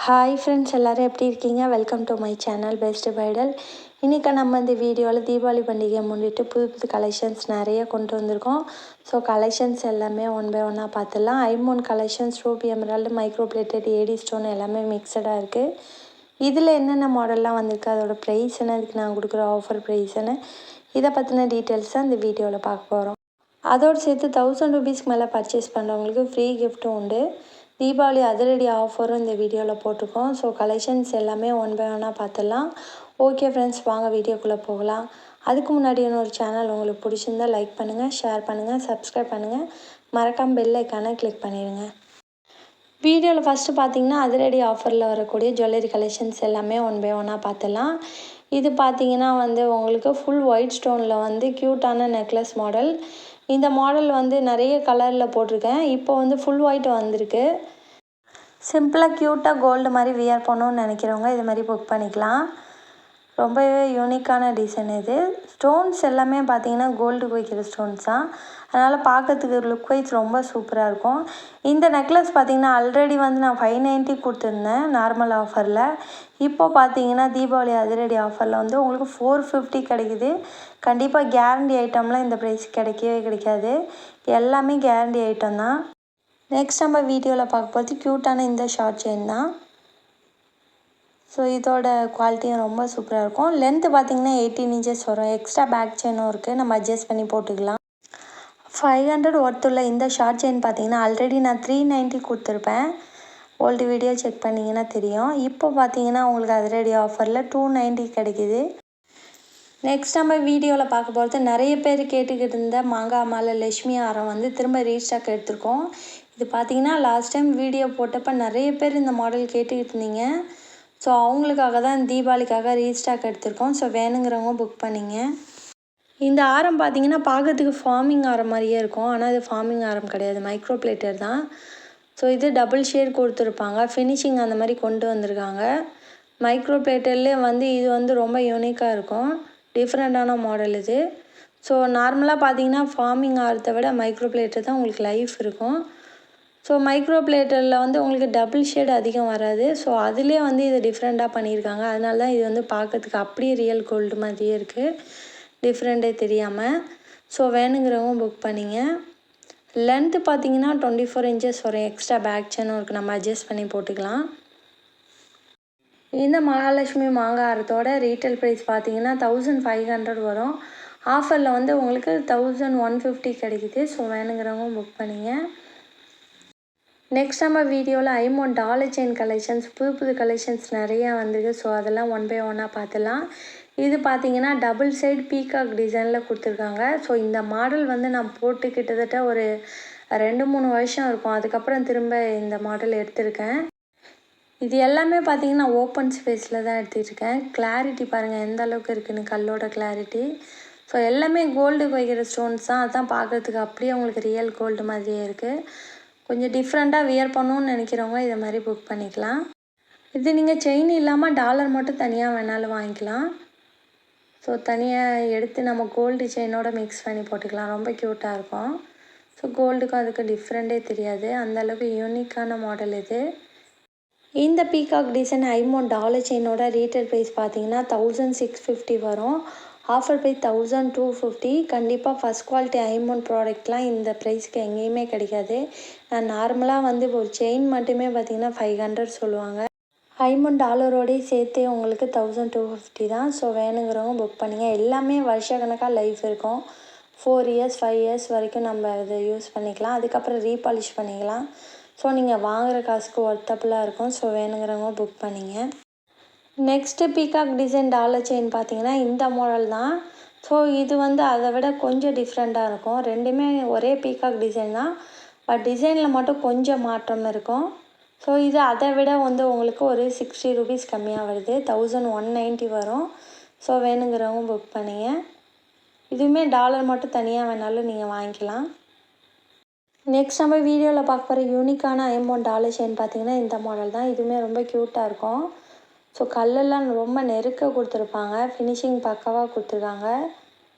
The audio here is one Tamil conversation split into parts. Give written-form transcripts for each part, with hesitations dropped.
ஹாய் ஃப்ரெண்ட்ஸ், எல்லோரும் எப்படி இருக்கீங்க? Welcome to my channel best பைடல். இன்றைக்கி நம்ம இந்த வீடியோவில் தீபாவளி பண்டிகையை முன்னிட்டு புது புது கலெக்ஷன்ஸ் நிறைய கொண்டு வந்திருக்கோம். ஸோ கலெக்ஷன்ஸ் எல்லாமே ஒன் பை ஒன்னாக பார்த்துடலாம். ஐமோன் collections, ruby emerald, micro plated, AD stone எல்லாமே மிக்சடாக இருக்குது. இதில் என்னென்ன மாடல்லாம் வந்திருக்கு, அதோடய ப்ரைஸ் என்ன, இதுக்கு நான் கொடுக்குற ஆஃபர் ப்ரைஸ்ன்னு, இதை பற்றின டீட்டெயில்ஸ் தான் இந்த வீடியோவில் பார்க்க போகிறோம். அதோடு சேர்த்து 1000 ரூபீஸ்க்கு மேலே பர்ச்சேஸ் பண்ணுறவங்களுக்கு ஃப்ரீ கிஃப்ட்டும் உண்டு. தீபாவளி அதிரடி ஆஃபரும் இந்த வீடியோவில் போட்டிருக்கோம். ஸோ கலெக்ஷன்ஸ் எல்லாமே ஒன் பை ஒன்னாக பார்த்துடலாம். ஓகே ஃப்ரெண்ட்ஸ், வாங்க வீடியோக்குள்ளே போகலாம். அதுக்கு முன்னாடி இன்னொரு சேனல் உங்களுக்கு பிடிச்சிருந்தால் லைக் பண்ணுங்கள், ஷேர் பண்ணுங்கள், சப்ஸ்கிரைப் பண்ணுங்கள், மறக்காமல் பெல் ஐக்கானை கிளிக் பண்ணிடுங்க. வீடியோவில் ஃபஸ்ட்டு பார்த்தீங்கன்னா அதிரடி ஆஃபரில் வரக்கூடிய ஜுவல்லரி கலெக்ஷன்ஸ் எல்லாமே ஒன் பை ஒன்னாக பார்த்துடலாம். இது பார்த்தீங்கன்னா உங்களுக்கு ஃபுல் ஒயிட் ஸ்டோனில் க்யூட்டான நெக்லஸ் மாடல். இந்த மாடல் நிறைய கலரில் போட்டிருக்கேன். இப்போ ஃபுல் ஒயிட் வந்திருக்கு. சிம்பிளாக க்யூட்டாக கோல்டு மாதிரி வியர் பண்ணணும்னு நினைக்கிறவங்க இது மாதிரி புக் பண்ணிக்கலாம். ரொம்பவே யூனிக்கான டிசைன் இது. ஸ்டோன்ஸ் எல்லாமே பார்த்தீங்கன்னா கோல்டுக்கு வைக்கிற ஸ்டோன்ஸ் தான். அதனால் பார்க்கறதுக்கு லுக் வைஸ் ரொம்ப சூப்பராக இருக்கும். இந்த நெக்லஸ் பார்த்தீங்கன்னா ஆல்ரெடி நான் 590 கொடுத்துருந்தேன் நார்மல் ஆஃபரில். இப்போ பார்த்தீங்கன்னா தீபாவளி அதிரடி ஆஃபரில் உங்களுக்கு 450 கிடைக்குது. கண்டிப்பாக கேரண்டி ஐட்டம்லாம் இந்த ப்ரைஸ் கிடைக்கவே கிடைக்காது. எல்லாமே கேரண்டி ஐட்டம் தான். நெக்ஸ்ட் நம்ம வீடியோவில் பார்க்க போகிறது க்யூட்டான இந்த ஷார்ட் செயின் தான். ஸோ இதோட குவாலிட்டியும் ரொம்ப சூப்பராக இருக்கும். லென்த்து பார்த்திங்கன்னா 18 இன்ச்சஸ் வரும். எக்ஸ்ட்ரா பேக் செயினும் இருக்குது, நம்ம அட்ஜஸ்ட் பண்ணி போட்டுக்கலாம். 500 ஒர்த்துள்ள இந்த ஷார்ட் செயின் பார்த்திங்கன்னா ஆல்ரெடி நான் 390 கொடுத்துருப்பேன். ஓல்டு வீடியோ செக் பண்ணிங்கன்னா தெரியும். இப்போ பார்த்திங்கன்னா உங்களுக்கு அதிரடி ஆஃபரில் 290 கிடைக்கிது. நெக்ஸ்ட் நம்ம வீடியோவில் பார்க்க போகிறது நிறைய பேர் கேட்டுக்கிட்டு இருந்த மாங்காய் மாலை லட்சுமி ஆரம் திரும்ப ரீஸ்டாக் எடுத்திருக்கோம். இது பார்த்திங்கன்னா லாஸ்ட் டைம் வீடியோ போட்டப்போ நிறைய பேர் இந்த மாடல் கேட்டுக்கிட்டு இருந்தீங்க. ஸோ அவங்களுக்காக தான் தீபாவளிக்காக ரீஸ்டாக் எடுத்திருக்கோம். ஸோ வேணுங்கிறவங்க புக் பண்ணிங்க. இந்த ஆரம் பார்த்திங்கன்னா பார்க்கறதுக்கு ஃபார்மிங் ஆரம் மாதிரியே இருக்கும். ஆனால் இது ஃபார்மிங் ஆரம் கிடையாது, மைக்ரோ பிளேட்டர் தான். ஸோ இது டபுள் ஷேட் கொடுத்துருப்பாங்க. ஃபினிஷிங் அந்த மாதிரி கொண்டு வந்திருக்காங்க. மைக்ரோ பிளேட்டர்லேயே இது ரொம்ப யூனிக்காக இருக்கும். டிஃப்ரெண்ட்டான மாடல் இது. ஸோ நார்மலாக பார்த்தீங்கன்னா ஃபார்மிங் ஆரத்தை விட மைக்ரோ பிளேட்டர் தான் உங்களுக்கு லைஃப் இருக்கும். ஸோ மைக்ரோ பிளேட்டரில் உங்களுக்கு டபுள் ஷேட் அதிகம் வராது. ஸோ அதிலே இது டிஃப்ரெண்ட்டாக பண்ணியிருக்காங்க. அதனால தான் இது பார்க்கறதுக்கு அப்படியே ரியல் கோல்டு மாதிரியே இருக்குது, டிஃப்ரெண்ட்டே தெரியாமல். ஸோ வேணுங்கிறவங்க புக் பண்ணிங்க. லென்த்து பார்த்தீங்கன்னா 24 இன்ச்சஸ் வரும். எக்ஸ்ட்ரா பேக் செயினும் இருக்குது, நம்ம அட்ஜஸ்ட் பண்ணி போட்டுக்கலாம். இந்த மகாலட்சுமி மாங்காய் ஆரத்தோட ரீட்டைல் ப்ரைஸ் பார்த்தீங்கன்னா 1500 வரும். ஆஃபரில் உங்களுக்கு 1150 கிடைக்குது. ஸோ வேணுங்கிறவங்க புக் பண்ணிங்க. நெக்ஸ்ட் நம்ம வீடியோவில் ஐமோன் டாலர் செயின் கலெக்ஷன்ஸ், புது புது கலெக்ஷன்ஸ் நிறையா வந்திருக்கு. ஸோ அதெல்லாம் ஒன் பை ஒன்னாக பார்த்துலாம். இது பார்த்தீங்கன்னா டபுள் சைடு பீகாக் டிசைனில் கொடுத்துருக்காங்க. ஸோ இந்த மாடல் நான் போட்டு கிட்டத்தட்ட ஒரு 2-3 வருஷம் இருக்கும். அதுக்கப்புறம் திரும்ப இந்த மாடல் எடுத்திருக்கேன். இது எல்லாமே பார்த்தீங்கன்னா ஓப்பன் ஸ்பேஸில் தான் எடுத்துகிட்ருக்கேன். கிளாரிட்டி பாருங்கள் எந்த அளவுக்கு இருக்குதுன்னு, கல்லோட கிளாரிட்டி. ஸோ எல்லாமே கோல்டுக்கு வைக்கிற ஸ்டோன்ஸ் தான். அதுதான் பார்க்குறதுக்கு அப்படியே உங்களுக்கு ரியல் கோல்டு மாதிரியே இருக்குது. கொஞ்சம் டிஃப்ரெண்ட்டாக வியர் பண்ணணுன்னு நினைக்கிறவங்க இதை மாதிரி புக் பண்ணிக்கலாம். இது நீங்கள் செயின் இல்லாமல் டாலர் மட்டும் தனியாக வேணாலும் வாங்கிக்கலாம். ஸோ தனியாக எடுத்து நம்ம கோல்டு செயினோட மிக்ஸ் பண்ணி போட்டுக்கலாம். ரொம்ப க்யூட்டாக இருக்கும். ஸோ கோல்டுக்கும் அதுக்கு டிஃப்ரெண்ட்டே தெரியாது, அந்தளவுக்கு யூனிக்கான மாடல் இது. இந்த பீகாக் டிசைன் ஐமோன் டாலர் செயினோட ரீட்டைல் ப்ரைஸ் பார்த்தீங்கன்னா 1650 வரும். Offer price 1250. கண்டிப்பாக ஃபஸ்ட் குவாலிட்டி ஐமோன் ப்ராடக்ட்லாம் இந்த ப்ரைஸ்க்கு எங்கேயுமே கிடைக்காது. நான் நார்மலாக ஒரு செயின் மட்டுமே பார்த்திங்கன்னா 500 சொல்லுவாங்க. ஐமோன் டாலரோடய சேர்த்தே உங்களுக்கு 1250 தான். ஸோ வேணுங்கிறவங்க புக் பண்ணிங்க. எல்லாமே வருஷக்கணக்காக லைஃப் இருக்கும். 4 இயர்ஸ் 5 இயர்ஸ் வரைக்கும் நம்ம அதை யூஸ் பண்ணிக்கலாம். அதுக்கப்புறம் ரீபாலிஷ் பண்ணிக்கலாம். ஸோ நீங்கள் வாங்குகிற காசுக்கு ஒர்த்தபுளாக இருக்கும். ஸோ வேணுங்கிறவங்க புக் பண்ணிங்க. Next peacock design dollar chain பார்த்தீங்கன்னா இந்த மாடல் தான். ஸோ இது அதை விட கொஞ்சம் டிஃப்ரெண்ட்டாக இருக்கும். ரெண்டுமே ஒரே பீகாக் டிசைன் தான், பட் டிசைனில் மட்டும் கொஞ்சம் மாற்றம் இருக்கும். ஸோ இது அதை விட உங்களுக்கு ஒரு 60 ரூபீஸ் கம்மியாக வருது. 1190 வரும். ஸோ வேணுங்கிறவங்க புக் பண்ணிங்க. இதுவுமே டாலர் மட்டும் தனியாக வேணாலும் நீங்கள் வாங்கிக்கலாம். நெக்ஸ்ட் நம்ம வீடியோவில் பார்க்க போகிற யூனிக்கான ஐமோன் டாலர் செயின் பார்த்தீங்கன்னா இந்த மாடல் தான். இதுவுமே ரொம்ப க்யூட்டாக இருக்கும். ஸோ கல்லெல்லாம் ரொம்ப நெருக்க கொடுத்துருப்பாங்க. ஃபினிஷிங் பக்காவாக கொடுத்துருக்காங்க.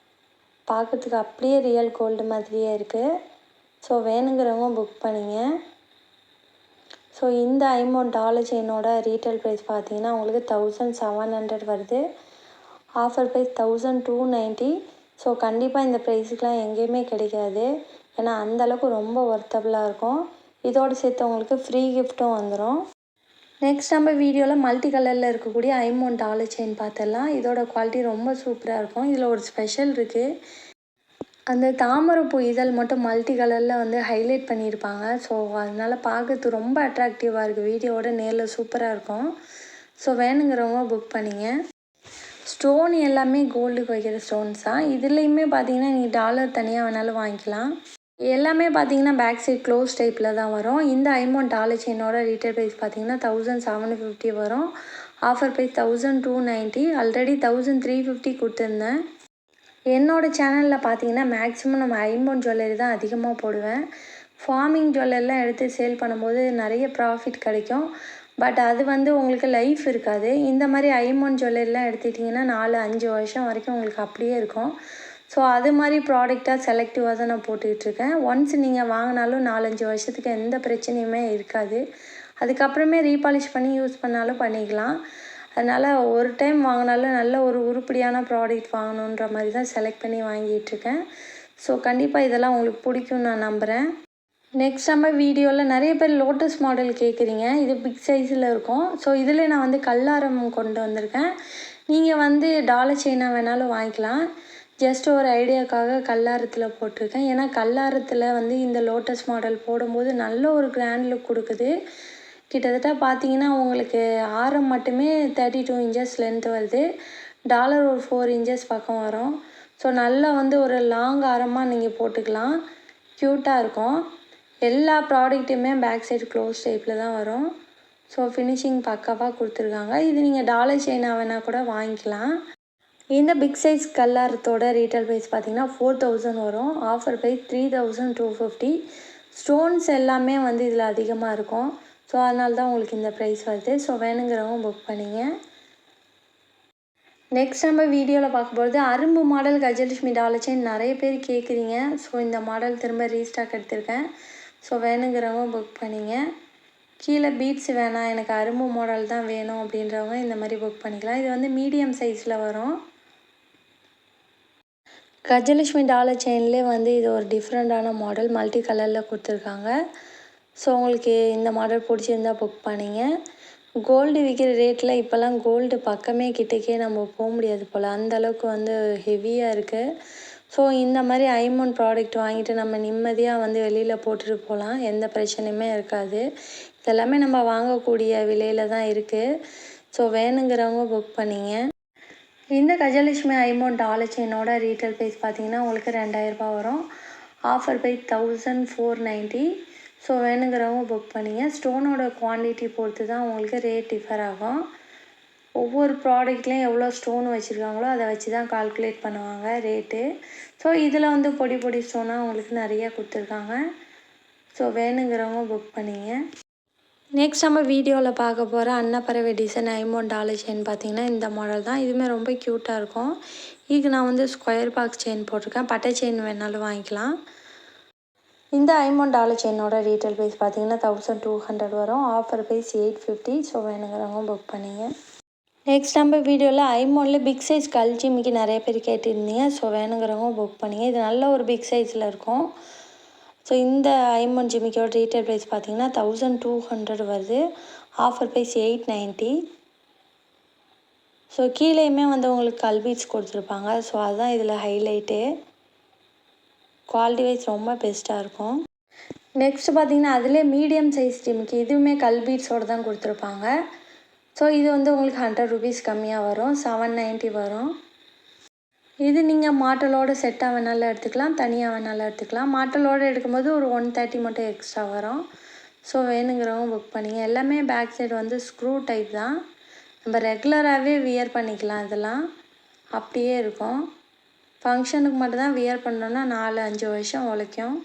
பார்க்கறதுக்கு அப்படியே ரியல் கோல்டு மாதிரியே இருக்குது. ஸோ வேணுங்கிறவங்க புக் பண்ணிங்க. ஸோ இந்த ஐமோன் டாலர் செயினோட ரீட்டைல் ப்ரைஸ் பார்த்தீங்கன்னா உங்களுக்கு 1700 வருது. Offer price 1290. ஸோ கண்டிப்பாக இந்த ப்ரைஸுக்கெலாம் எங்கேயுமே கிடைக்காது. ஏன்னா அந்தளவுக்கு ரொம்ப ஒர்த்தபுளாக இருக்கும். இதோடு சேர்த்து உங்களுக்கு ஃப்ரீ கிஃப்ட்டும் வந்துடும். நெக்ஸ்ட் நம்ம வீடியோவில் மல்டி கலரில் இருக்கக்கூடிய ஐமோன் டாலர் செயின் பார்த்துடலாம். இதோட குவாலிட்டி ரொம்ப சூப்பராக இருக்கும். இதில் ஒரு ஸ்பெஷல் இருக்குது. அந்த தாமரைப்பூ இதழ் மட்டும் மல்டி கலரில் வந்து ஹைலைட் பண்ணியிருப்பாங்க. ஸோ அதனால் பார்க்கறதுக்கு ரொம்ப அட்ராக்டிவாக இருக்குது. வீடியோவோட நேரில் சூப்பராக இருக்கும். ஸோ வேணுங்கிறவங்க புக் பண்ணிங்க. ஸ்டோன் எல்லாமே கோல்டுக்கு வைக்கிற ஸ்டோன்ஸ் தான். இதுலேயுமே பார்த்தீங்கன்னா நீங்கள் டாலர் தனியாக வேணாலும் வாங்கிக்கலாம். எல்லாமே பார்த்தீங்கன்னா பேக் சைட் க்ளோஸ் டைப்பில் தான் வரும். இந்த ஐமோன் டாலர் செயினோட ரீட்டைல் ப்ரைஸ் பார்த்தீங்கன்னா 1750 வரும். Offer price 1290. ஆல்ரெடி 1350 கொடுத்துருந்தேன். என்னோடய சேனலில் பார்த்தீங்கன்னா மேக்ஸிமம் நம்ம ஐமோன் ஜுவல்லரி தான் அதிகமாக போடுவேன். ஃபார்மிங் ஜுவல்லரிலாம் எடுத்து சேல் பண்ணும்போது நிறைய ப்ராஃபிட் கிடைக்கும். பட் அது வந்து உங்களுக்கு லைஃப் இருக்காது. இந்த மாதிரி ஐமோன் ஜுவல்லரிலாம் எடுத்துக்கிட்டிங்கன்னா 4-5 வருஷம் வரைக்கும் உங்களுக்கு அப்படியே இருக்கும். ஸோ அது மாதிரி ப்ராடக்டாக செலக்டிவாக தான் நான் போட்டுக்கிட்டுருக்கேன். ஒன்ஸ் நீங்கள் வாங்கினாலும் 4-5 வருஷத்துக்கு எந்த பிரச்சனையுமே இருக்காது. அதுக்கப்புறமே ரீபாலிஷ் பண்ணி யூஸ் பண்ணாலும் பண்ணிக்கலாம். அதனால் ஒரு டைம் வாங்கினாலும் நல்ல ஒரு உருப்படியான ப்ராடக்ட் வாங்கணுன்ற மாதிரி தான் செலக்ட் பண்ணி வாங்கிட்டுருக்கேன். ஸோ கண்டிப்பாக இதெல்லாம் உங்களுக்கு பிடிக்கும்னு நான் நம்புகிறேன். நெக்ஸ்ட் நம்ம வீடியோவில் நிறைய பேர் லோட்டஸ் மாடல் கேட்குறீங்க. இது பிக் சைஸில் இருக்கும். ஸோ இதில் நான் வந்து கல்லாரம் கொண்டு வந்திருக்கேன். நீங்கள் வந்து டாலர் செயினாக வேணாலும் வாங்கிக்கலாம். ஜஸ்ட் ஒரு ஐடியாவுக்காக கல்லாரத்தில் போட்டிருக்கேன். ஏன்னா கல்லாரத்தில் வந்து இந்த லோட்டஸ் மாடல் போடும்போது நல்ல ஒரு கிராண்ட் லுக் கொடுக்குது. கிட்டத்தட்ட பார்த்தீங்கன்னா உங்களுக்கு ஆரம் மட்டுமே 32 இன்ச்சஸ் லென்த் வருது. டாலர் ஒரு 4 இன்ச்சஸ் பக்கம் வரும். ஸோ நல்லா வந்து ஒரு லாங் ஆரமாக நீங்கள் போட்டுக்கலாம். க்யூட்டாக இருக்கும். எல்லா ப்ராடக்ட்டுமே பேக் சைடு க்ளோஸ் டைப்பில் தான் வரும். ஸோ ஃபினிஷிங் பக்காவாக கொடுத்துருக்காங்க. இது நீங்கள் டாலர் செயினாக வேணால் கூட வாங்கிக்கலாம். இந்த பிக் சைஸ் கல்லாரத்தோட ரீட்டைல் ப்ரைஸ் பார்த்தீங்கன்னா 4000 வரும். Offer price 3250. ஸ்டோன்ஸ் எல்லாமே வந்து இதில் அதிகமாக இருக்கும். ஸோ அதனால தான் உங்களுக்கு இந்த ப்ரைஸ் வருது. ஸோ வேணுங்கிறவங்க புக் பண்ணிங்க. நெக்ஸ்ட் நம்ம வீடியோவில் பார்க்கும்போது அரும்பு மாடல் கஜலட்சுமி டாலர் செயின் நிறைய பேர் கேட்குறீங்க. ஸோ இந்த மாடல் திரும்ப ரீஸ்டாக் எடுத்திருக்கேன். ஸோ வேணுங்கிறவங்க புக் பண்ணிங்க. கீழே பீட்ஸ் வேணாம், எனக்கு அரும்பு மாடல் தான் வேணும் அப்படின்றவங்க இந்த மாதிரி புக் பண்ணிக்கலாம். இது வந்து மீடியம் சைஸில் வரும். கஜலட்சுமி டாலர் செயின்லேயே வந்து இது ஒரு டிஃப்ரெண்ட்டான மாடல் மல்டி கலரில் கொடுத்துருக்காங்க. ஸோ உங்களுக்கு இந்த மாடல் பிடிச்சிருந்தா புக் பண்ணிங்க. கோல்டு விற்கிற ரேட்டில் இப்போல்லாம் கோல்டு பக்கமே கிட்டக்கே நம்ம போக முடியாது போல், அந்தளவுக்கு வந்து ஹெவியாக இருக்குது. ஸோ இந்த மாதிரி ஐமோன் ப்ராடக்ட் வாங்கிட்டு நம்ம நிம்மதியாக வந்து வெளியில் போட்டுட்டு போகலாம். எந்த பிரச்சனையுமே இருக்காது. இதெல்லாமே நம்ம வாங்கக்கூடிய விலையில் தான் இருக்குது. ஸோ வேணுங்கிறவங்க புக் பண்ணிங்க. இந்த கஜலட்சுமி ஐமோன் டாலர் செயினோட ரீட்டைல் ப்ரைஸ் பார்த்தீங்கன்னா உங்களுக்கு 2000 ரூபாய் வரும். Offer price 1490. ஸோ வேணுங்கிறவங்க புக் பண்ணிங்க. ஸ்டோனோட குவான்டிட்டி பொறுத்து தான் உங்களுக்கு ரேட் டிஃபர் ஆகும். ஒவ்வொரு ப்ராடக்ட்லேயும் எவ்வளோ ஸ்டோன் வச்சுருக்காங்களோ அதை வச்சு தான் கால்குலேட் பண்ணுவாங்க ரேட்டு. ஸோ இதில் வந்து பொடி பொடி ஸ்டோனாக உங்களுக்கு நிறையா கொடுத்துருக்காங்க. ஸோ வேணுங்கிறவங்க புக் பண்ணிங்க. நெக்ஸ்ட் நம்ம வீடியோவில் பார்க்க போகிற அன்னப்பறவை டிசைன் ஐமோன் டாலர் செயின் பார்த்திங்கன்னா இந்த மாடல் தான். இதுவுமே ரொம்ப க்யூட்டாக இருக்கும். இதுக்கு நான் வந்து ஸ்கொயர் பாக்ஸ் செயின் போட்டிருக்கேன். பட்டை செயின் வேணாலும் வாங்கிக்கலாம். இந்த ஐமோன் டாலர் செயினோட ரீட்டைல் ப்ரைஸ் பார்த்தீங்கன்னா 1200 வரும். Offer price 850. ஸோ வேணுங்கிறவங்க புக் பண்ணிங்க. நெக்ஸ்ட் நம்ம வீடியோவில் ஐமோனில் பிக் சைஸ் கல் ஜிமிக்கி நிறைய பேர் கேட்டிருந்தீங்க. ஸோ வேணுங்கிறவங்க புக் பண்ணிங்க. இது நல்ல ஒரு பிக் சைஸில் இருக்கும். ஸோ இந்த ஐமோன் ஜிமிக்கியோட ரீட்டைல் ப்ரைஸ் பார்த்தீங்கன்னா 1200 வருது. Offer price 890. ஸோ கீழேயுமே வந்து உங்களுக்கு கல் பீட்ஸ் கொடுத்துருப்பாங்க. ஸோ அதுதான் இதில் ஹைலைட்டு. குவாலிட்டி வைஸ் ரொம்ப பெஸ்ட்டாக இருக்கும். நெக்ஸ்ட் பார்த்திங்கன்னா அதிலே மீடியம் சைஸ் ஜிமிக்கி இதுவுமே கல் பீட்ஸோடு தான் கொடுத்துருப்பாங்க. ஸோ இது வந்து உங்களுக்கு 100 ரூபீஸ் கம்மியாக வரும். 790 வரும். இது நீங்கள் மாட்டலோடு செட்டாக வேணாலும் எடுத்துக்கலாம், தனியாக வேணாலும் எடுத்துக்கலாம். மாட்டலோடு எடுக்கும்போது ஒரு 130 மட்டும் எக்ஸ்ட்ரா வரும். ஸோ வேணுங்கிறவங்க புக் பண்ணிங்க. எல்லாமே பேக் சைடு வந்து ஸ்க்ரூ டைப் தான். நம்ம ரெகுலராகவே வியர் பண்ணிக்கலாம். இதெல்லாம் அப்படியே இருக்கும். ஃபங்க்ஷனுக்கு மட்டும்தான் வியர் பண்ணோன்னா 4-5 வருஷம் உழைக்கும்.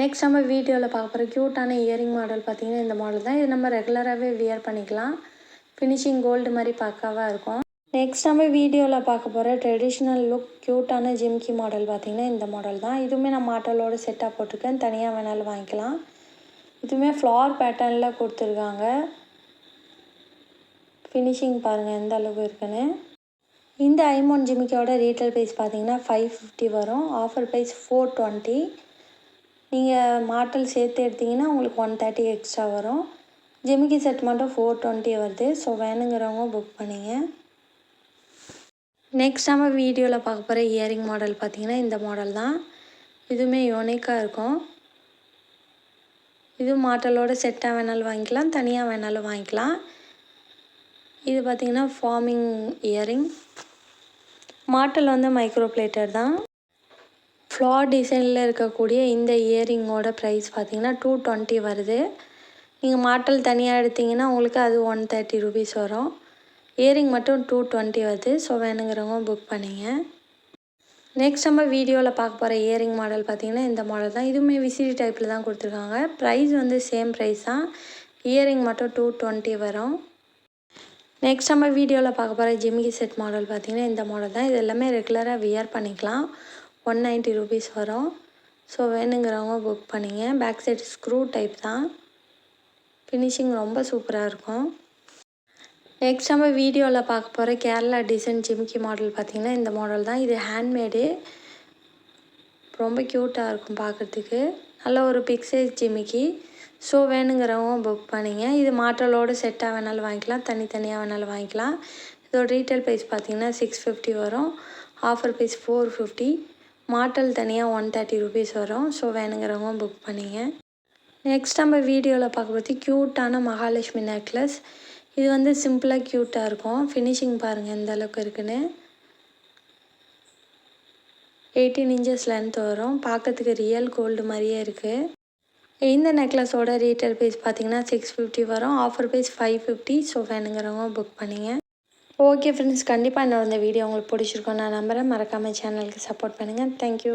நெக்ஸ்ட் நம்ம வீடியோவில் பார்க்க போகிற க்யூட்டான இயரிங் மாடல் பார்த்திங்கன்னா இந்த மாடல் தான். இது நம்ம ரெகுலராகவே வியர் பண்ணிக்கலாம். ஃபினிஷிங் கோல்டு மாதிரி பக்காவாக இருக்கும். நெக்ஸ்ட் நம்ம வீடியோவில் பார்க்க போகிற ட்ரெடிஷ்னல் லுக் க்யூட்டான ஜிம்கி மாடல் பார்த்திங்கன்னா இந்த மாடல் தான். இதுவுமே நான் மாடலோட செட்டாக போட்டிருக்கேன். தனியாக வேணாலும் வாங்கிக்கலாம். இதுவுமே ஃப்ளார் பேட்டர்னில் கொடுத்துருக்காங்க. ஃபினிஷிங் பாருங்கள் எந்த அளவுக்கு இருக்குன்னு. இந்த ஐமோன் ஜிமிக்கியோட ரீட்டைல் ப்ரைஸ் பார்த்தீங்கன்னா 550 வரும். Offer price 420. நீங்கள் மாடல் சேர்த்து எடுத்திங்கன்னா உங்களுக்கு 130 எக்ஸ்ட்ரா வரும். ஜிமிக்கி செட் மட்டும் 420 வருது. ஸோ வேணுங்கிறவங்க புக் பண்ணிங்க. நெக்ஸ்ட் நம்ம வீடியோவில் பார்க்க போகிற இயரிங் மாடல் பார்த்திங்கன்னா இந்த மாடல் தான். இதுவுமே யூனிக்காக இருக்கும். இது மாடலோட செட்டாக வேணாலும் வாங்கிக்கலாம், தனியாக வேணாலும் வாங்கிக்கலாம். இது பார்த்திங்கன்னா ஃபார்மிங் இயரிங். மாடல் வந்து மைக்ரோ பிளேட்டர் தான். ஃப்ளார் டிசைனில் இருக்கக்கூடிய இந்த இயரிங்கோட ப்ரைஸ் பார்த்திங்கன்னா 220 வருது. நீங்கள் மாடல் தனியாக எடுத்திங்கன்னா உங்களுக்கு அது 130 ருபீஸ் வரும். இயரிங் மட்டும் 220 வருது. ஸோ வேணுங்கிறவங்க புக் பண்ணிங்க. நெக்ஸ்ட் நம்ம வீடியோவில் பார்க்க போகிற இயரிங் மாடல் பார்த்திங்கன்னா இந்த மாடல் தான். இதுவுமே விசிறி டைப்பில் தான் கொடுத்துருக்காங்க. ப்ரைஸ் வந்து சேம் ப்ரைஸ் தான். இயரிங் மட்டும் 220 வரும். நெக்ஸ்ட் நம்ம வீடியோவில் பார்க்க போகிற ஜிமிக்கி செட் மாடல் பார்த்திங்கன்னா இந்த மாடல் தான். இது எல்லாமே ரெகுலராக வியர் பண்ணிக்கலாம். 190 ருபீஸ் வரும். ஸோ வேணுங்கிறவங்க புக் பண்ணிங்க. பேக் சைடு ஸ்க்ரூ டைப் தான். ஃபினிஷிங் ரொம்ப சூப்பராக இருக்கும். நெக்ஸ்ட் நம்ம வீடியோவில் பார்க்க போகிற கேரளா டிசைன் ஜிமிக்கி மாடல் பார்த்திங்கன்னா இந்த மாடல் தான். இது ஹேண்ட்மேடு. ரொம்ப க்யூட்டாக இருக்கும் பார்க்குறதுக்கு. நல்ல ஒரு பிக் சைஸ் ஜிமிக்கி. ஸோ வேணுங்கிறவங்க புக் பண்ணிங்க. இது மாடலோடு செட்டாக வேணாலும் வாங்கிக்கலாம், தனித்தனியாக வேணாலும் வாங்கிக்கலாம். இதோட ரீட்டைல் ப்ரைஸ் பார்த்திங்கன்னா 650 வரும். Offer price 450. மாடல் தனியாக 130 ருபீஸ் வரும். ஸோ வேணுங்கிறவங்க புக் பண்ணிங்க. நெக்ஸ்ட் நம்ம வீடியோவில் பார்க்க க்யூட்டான மகாலட்சுமி நெக்லஸ். இது வந்து சிம்பிளாக க்யூட்டாக இருக்கும். ஃபினிஷிங் பாருங்கள் எந்த அளவுக்கு இருக்குன்னு. 18 இன்ச்சஸ் லென்த் வரும். பார்க்கறதுக்கு ரியல் கோல்டு மாதிரியே இருக்குது. இந்த நெக்லஸோட ரீட்டைல் ப்ரைஸ் பார்த்திங்கன்னா 650 வரும். Offer price 550. ஸோ வேணுங்கிறவங்க புக் பண்ணிங்க. ஓகே ஃப்ரெண்ட்ஸ், கண்டிப்பாக என்னோட இந்த வீடியோ உங்களுக்கு பிடிச்சிருக்கோம் நான் நம்புகிறேன். மறக்காமல் சேனலுக்கு சப்போர்ட் பண்ணுங்கள். தேங்க்யூ.